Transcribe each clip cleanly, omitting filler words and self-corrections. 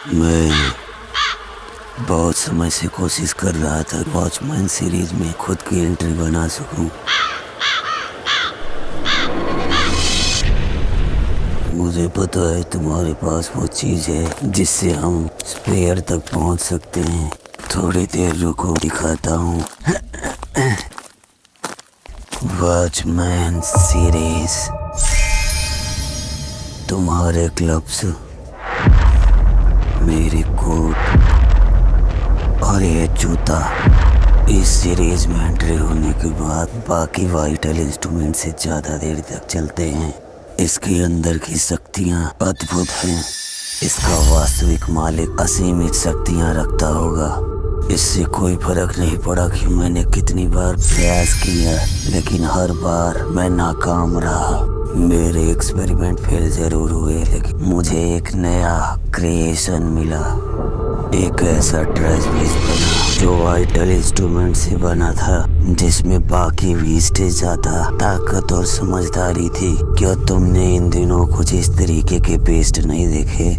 मैं बहुत समय से कोशिश कर रहा था वॉचमैन सीरीज में खुद की एंट्री बना सकूं। मुझे पता है तुम्हारे पास वो चीज है जिससे हम स्पेयर तक पहुंच सकते हैं। थोड़ी देर रुको, दिखाता हूँ। वॉचमैन सीरीज, तुम्हारे ग्लव्स, मेरी कोट और ये जूता। इस सीरीज में एंट्री होने के बाद बाकी वाइटल इंस्ट्रूमेंट से ज्यादा देर तक चलते हैं। इसके अंदर की शक्तियाँ अद्भुत हैं। इसका वास्तविक मालिक असीमित शक्तियाँ रखता होगा। इससे कोई फर्क नहीं पड़ा कि मैंने कितनी बार प्रयास किया, लेकिन हर बार मैं नाकाम रहा। मेरे एक्सपेरिमेंट फेल जरूर हुए, लेकिन मुझे एक नया क्रिएशन मिला। एक ऐसा ट्रेस पीस बना जो वाइटल इंस्ट्रूमेंट से बना था, जिसमें बाकी वेस्टेज से ज्यादा ताकत और समझदारी थी। क्या तुमने इन दिनों कुछ इस तरीके के पेस्ट नहीं देखे?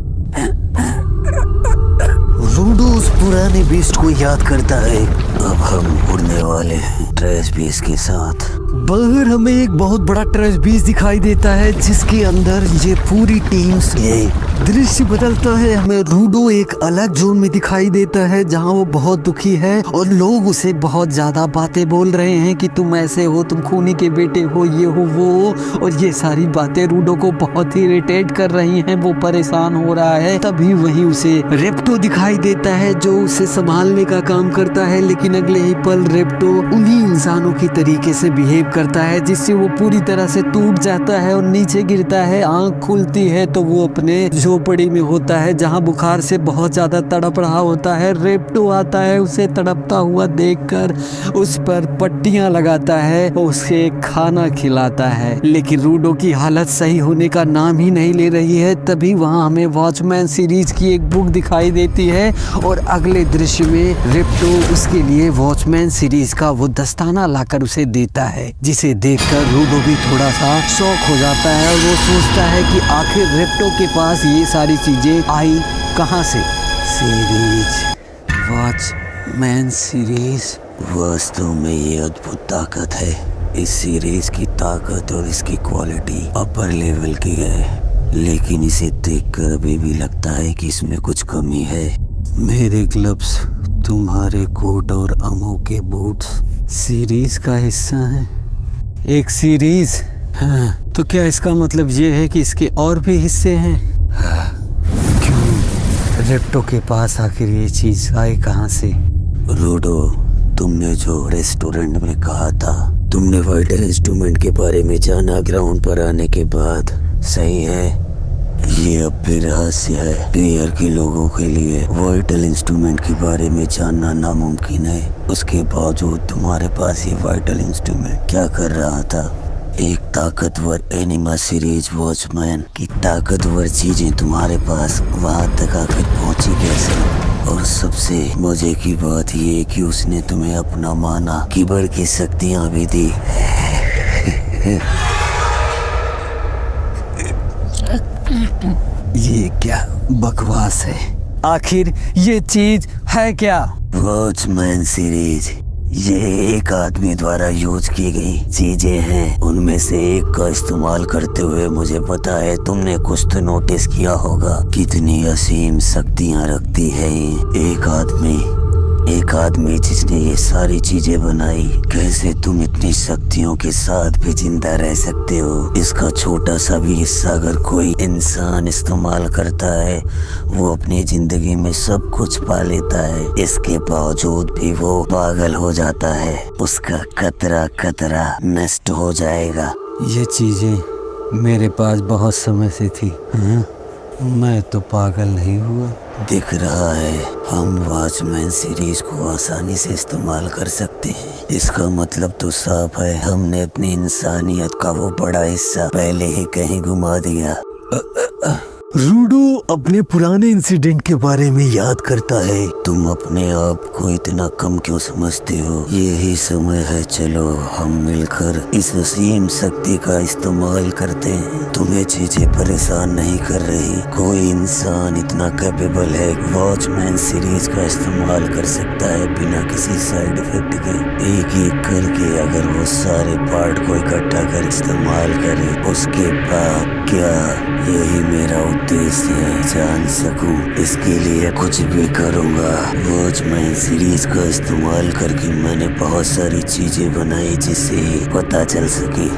रूडो उस पुराने बीस्ट को याद करता है। अब हम उड़ने वाले हैं ट्रेस बीस के साथ। बाहर हमें एक बहुत बड़ा ट्रेस बीस दिखाई देता है, जिसके अंदर ये पूरी टीम से दृश्य बदलता है। हमें रूडो एक अलग जोन में दिखाई देता है, जहाँ वो बहुत दुखी है और लोग उसे बहुत ज्यादा बातें बोल रहे हैं कि तुम ऐसे हो, तुम खूनी के बेटे हो, ये हो वो, और ये सारी बातें रूडो को बहुत ही इरिटेट कर रही हैं। वो परेशान हो रहा है। तभी वहीं उसे रेप्टो दिखाई देता है, जो उसे संभालने का काम करता है। लेकिन अगले ही पल रेप्टो उन्हीं इंसानों की तरीके से बिहेव करता है, जिससे वो पूरी तरह से टूट जाता है और नीचे गिरता है। आंख खुलती है तो वो अपने झोपड़ी में होता है, जहां बुखार से बहुत ज्यादा तड़प रहा होता है। रेप्टो आता है, उसे तड़पता हुआ देखकर उस पर पट्टियां लगाता है और उसे खाना खिलाता है। लेकिन रूडो की हालत सही होने का नाम ही नहीं ले रही है। तभी वहां हमें वॉचमैन सीरीज की एक बुक दिखाई देती है और अगले दृश्य में रेप्टो उसके लिए वॉचमैन सीरीज का वो दस्ताना लाकर उसे देता है, जिसे देखकर रूडो भी थोड़ा सा शॉक हो जाता है और वो सोचता है कि आखिर रेप्टो के पास ये सारी चीजें आई कहां से। सीरीज, वॉचमैन सीरीज वास्तव में ये अद्भुत ताकत है। इस सीरीज की ताकत और इसकी क्वालिटी अपर लेवल की है, लेकिन इसे देखकर अभी भी लगता है कि इसमें कुछ कमी है। मेरे ग्लव्स, तुम्हारे कोट और अमो के बूट्स सीरीज का हिस्सा है। एक सीरीज? हाँ, तो क्या इसका मतलब ये है कि इसके और भी हिस्से हैं? हाँ। क्यों? रेप्टो के पास आखिर ये चीज आई कहाँ से? रूडो, तुमने जो रेस्टोरेंट में कहा था, तुमने वाइटल इंस्ट्रूमेंट के बारे में जाना ग्राउंड पर आने के बाद, सही है? ये अब भी रहस्य है। प्लेयर के लोगों के लिए वाइटल इंस्ट्रूमेंट के बारे में जानना नामुमकिन है। उसके बावजूद तुम्हारे पास ये वाइटल इंस्ट्रूमेंट क्या कर रहा था? एक ताकतवर एनिमा सीरीज वॉचमैन की ताकतवर चीजें तुम्हारे पास वहां तक आकर पहुंची कैसे? और सबसे मजे की बात ये कि उसने तुम्हें अपना माना, कीबोर्ड की शक्तियां भी दी। ये क्या बकवास है? आखिर ये चीज है क्या? वॉचमैन सीरीज, ये एक आदमी द्वारा यूज की गई चीजें हैं। उनमें से एक का इस्तेमाल करते हुए मुझे पता है तुमने कुछ तो नोटिस किया होगा। कितनी असीम शक्तियां रखती है एक आदमी जिसने ये सारी चीजें बनाई। कैसे तुम इतनी शक्तियों के साथ भी जिंदा रह सकते हो? इसका छोटा सा भी हिस्सा अगर कोई इंसान इस्तेमाल करता है, वो अपनी जिंदगी में सब कुछ पा लेता है। इसके बावजूद भी वो पागल हो जाता है। उसका कतरा कतरा नष्ट हो जाएगा। ये चीजें मेरे पास बहुत समय से थी। मैं तो पागल नहीं हुआ। दिख रहा है हम वॉचमैन सीरीज को आसानी से इस्तेमाल कर सकते हैं। इसका मतलब तो साफ है, हमने अपनी इंसानियत का वो बड़ा हिस्सा पहले ही कहीं घुमा दिया। रूडो अपने पुराने इंसिडेंट के बारे में याद करता है। तुम अपने आप को इतना कम क्यों समझते हो? यही समय है, चलो हम मिलकर इस असीम शक्ति का इस्तेमाल करते हैं। तुम्हें चीजें परेशान नहीं कर रही? कोई इंसान इतना कैपेबल है वॉचमैन सीरीज का इस्तेमाल कर सकता है बिना किसी साइड इफेक्ट के। एक एक करके अगर वो सारे पार्ट को इकट्ठा कर इस्तेमाल करे, उसके बाद क्या यही मेरा उद्देश्य है, जान सकूं। इसके लिए कुछ भी करूंगा। वॉचमैन सीरीज का इस्तेमाल करके मैंने बहुत सारी चीजें बनाई जिससे पता चल सके।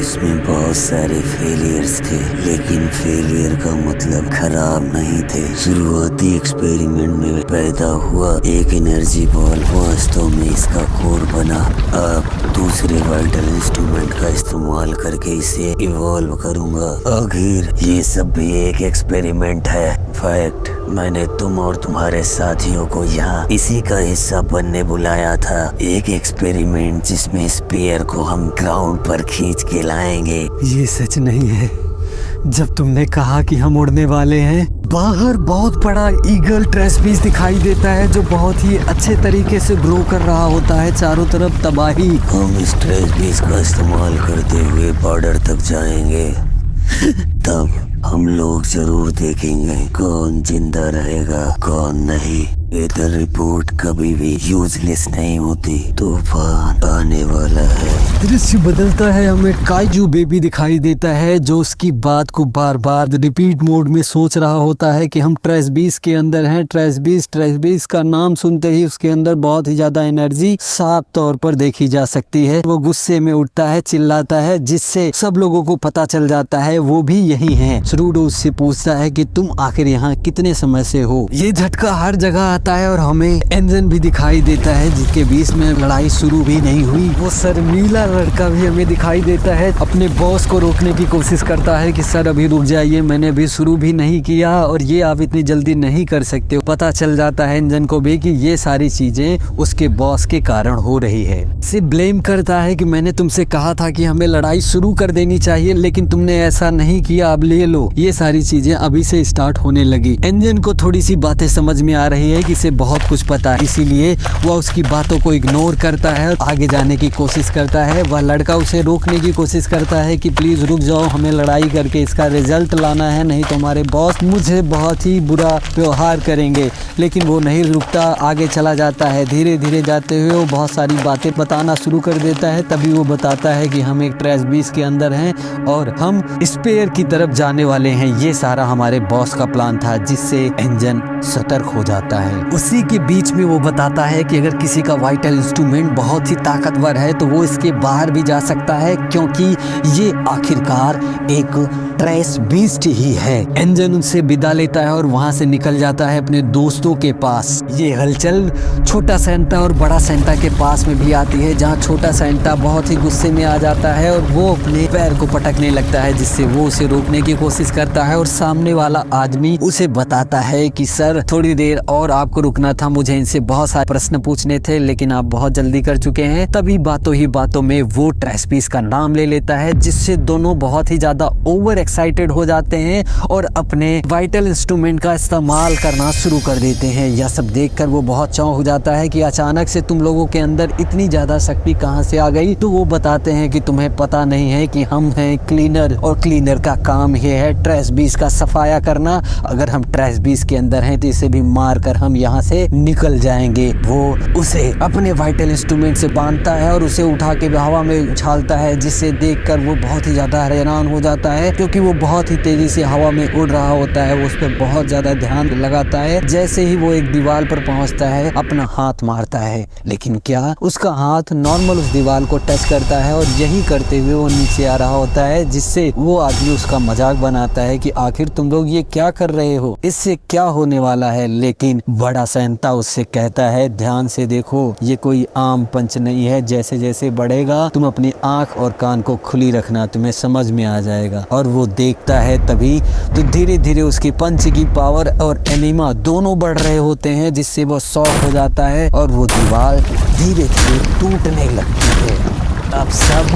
इसमें बहुत सारे फेलियर्स थे, लेकिन फेलियर का मतलब खराब नहीं थे। शुरुआती एक्सपेरिमेंट में पैदा हुआ एक एनर्जी बॉल वास्तव में इसका कोर बना। अब दूसरे वाइटल इंस्ट्रूमेंट का इस्तेमाल करके इसे इवॉल्व करूंगा। आखिर ये सब भी एक एक्सपेरिमेंट है। फैक्ट, मैंने तुम और तुम्हारे साथियों को यहाँ इसी का हिस्सा बनने बुलाया था। एक एक्सपेरिमेंट जिसमें स्पेयर को हम ग्राउंड पर खींच के लाएंगे। ये सच नहीं है। जब तुमने कहा कि हम उड़ने वाले हैं, बाहर बहुत बड़ा ईगल ट्रेस पीस दिखाई देता है जो बहुत ही अच्छे तरीके से ग्रो कर रहा होता है। चारों तरफ तबाही। हम इस ट्रेस पीस का इस्तेमाल करते हुए बॉर्डर तक जाएंगे। तब हम लोग जरूर देखेंगे कौन जिंदा रहेगा कौन नहीं। वेदर रिपोर्ट कभी भी यूजलेस नहीं होती। तूफान आने वाला है। दृश्य बदलता है, हमें काइजू बेबी दिखाई देता है जो उसकी बात को बार बार रिपीट मोड में सोच रहा होता है कि हम ट्रेस बीस के अंदर हैं। ट्रेस बीस का नाम सुनते ही उसके अंदर बहुत ही ज्यादा एनर्जी साफ तौर पर देखी जा सकती है। वो गुस्से में उठता है, चिल्लाता है, जिससे सब लोगों को पता चल जाता है वो भी यही हैं। रूडो उससे पूछता है कि तुम आखिर यहाँ कितने समय से हो। ये झटका हर जगह आता है और हमें एंजन भी दिखाई देता है जिसके बीच में लड़ाई शुरू भी नहीं हुई। वो शर्मीला लड़का भी हमें दिखाई देता है, अपने बॉस को रोकने की कोशिश करता है कि सर अभी रुक जाइए, मैंने अभी शुरू भी नहीं किया और ये आप इतनी जल्दी नहीं कर सकते। पता चल जाता है एंजन को भी कि ये सारी चीजें उसके बॉस के कारण हो रही है। से ब्लेम करता है कि मैंने तुमसे कहा था कि हमें लड़ाई शुरू कर देनी चाहिए लेकिन तुमने ऐसा नहीं किया, अब ले लो। ये सारी चीजें अभी से स्टार्ट होने लगी। एंजन को थोड़ी सी बातें समझ में आ रही है कि इसे बहुत कुछ पता है, इसीलिए वह उसकी बातों को इग्नोर करता है, आगे जाने की कोशिश करता है। वह लड़का उसे रोकने की कोशिश करता है कि प्लीज रुक जाओ, हमें लड़ाई करके इसका रिजल्ट लाना है, नहीं तो हमारे बॉस मुझे बहुत ही बुरा व्यवहार करेंगे। लेकिन वो नहीं रुकता, आगे चला जाता है। धीरे धीरे जाते हुए वो बहुत सारी बातें बताना शुरू कर देता है। तभी वो बताता है कि हम एक ट्रेस बीस के अंदर हैं और हम स्पेयर की तरफ जाने वाले हैं। ये सारा हमारे बॉस का प्लान था, जिससे एंजन सतर्क हो जाता है। उसी के बीच में वो बताता है कि अगर किसी का वाइटल इंस्ट्रूमेंट बहुत ही ताकतवर है तो वो इसके बाहर भी जा सकता है, क्योंकि ये आखिरकार एक ट्रेस बीस्ट ही है। एंजन उनसे विदा लेता है और वहां से निकल जाता है अपने दोस्तों के पास। ये हलचल छोटा सैंटा और बड़ा सैंटा के पास में भी आती है, जहाँ छोटा सैंटा बहुत ही गुस्से में आ जाता है और वो अपने पैर को पटकने लगता है, जिससे वो उसे रोकने की कोशिश करता है। और सामने वाला आदमी उसे बताता है कि सर थोड़ी देर और आपको रुकना था, मुझे इनसे बहुत सारे प्रश्न पूछने थे लेकिन आप बहुत जल्दी कर चुके हैं। तभी बातों ही बातों में वो ट्रेस पीस का नाम ले लेता है, जिससे दोनों बहुत ही ज्यादा ओवर एक्साइटेड हो जाते हैं और अपने वाइटल इंस्ट्रूमेंट का इस्तेमाल करना शुरू कर देते हैं। यह सब देखकर वो बहुत चौंक हो जाता है कि अचानक से तुम लोगों के अंदर इतनी ज्यादा शक्ति कहां से आ गई। तो वो बताते हैं कि तुम्हें पता नहीं है कि हम हैं क्लीनर और क्लीनर का काम ये है ट्रेस बीस का सफाया करना। अगर हम ट्रेस बीस के अंदर हैं तो इसे भी मार कर हम यहाँ से निकल जाएंगे। वो उसे अपने वाइटल इंस्ट्रूमेंट से बांधता है और उसे उठा के हवा में उछालता है, जिससे देखकर वो बहुत ही ज्यादा हैरान हो जाता है, क्योंकि वो बहुत ही तेजी से हवा में उड़ रहा होता है। वो उस पर बहुत ज्यादा ध्यान लगाता है। जैसे ही वो एक दीवार पर पहुंचता है, अपना हाथ मारता है, लेकिन क्या उसका हाथ नॉर्मल उस दीवार को टच करता है और यही करते हुए वो नीचे आ रहा होता है, जिससे वो आदमी उसका मजाक बनाता है कि आखिर तुम लोग ये क्या कर रहे हो, इससे क्या होने वाला है। लेकिन बड़ा सैंटा उससे कहता है ध्यान से देखो, ये कोई आम पंच नहीं है, जैसे जैसे बढ़ेगा तुम अपनी आंख और कान को खुली रखना, तुम्हें समझ में आ जाएगा। और वो देखता है तभी तो धीरे धीरे उसकी पंच की पावर और एनिमा दोनों बढ़ रहे होते हैं, जिससे वो शॉक हो जाता है और वो दीवार धीरे धीरे टूटने लगती है। अब सब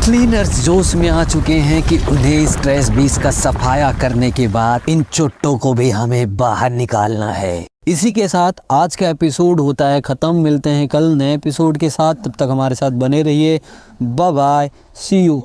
क्लीनर्स जोश में आ चुके हैं कि उन्हें इस ट्रैश बीस का सफाया करने के बाद इन चुट्टों को भी हमें बाहर निकालना है। इसी के साथ आज का एपिसोड होता है ख़त्म। मिलते हैं कल नए एपिसोड के साथ, तब तक हमारे साथ बने रहिए। Bye bye, see you.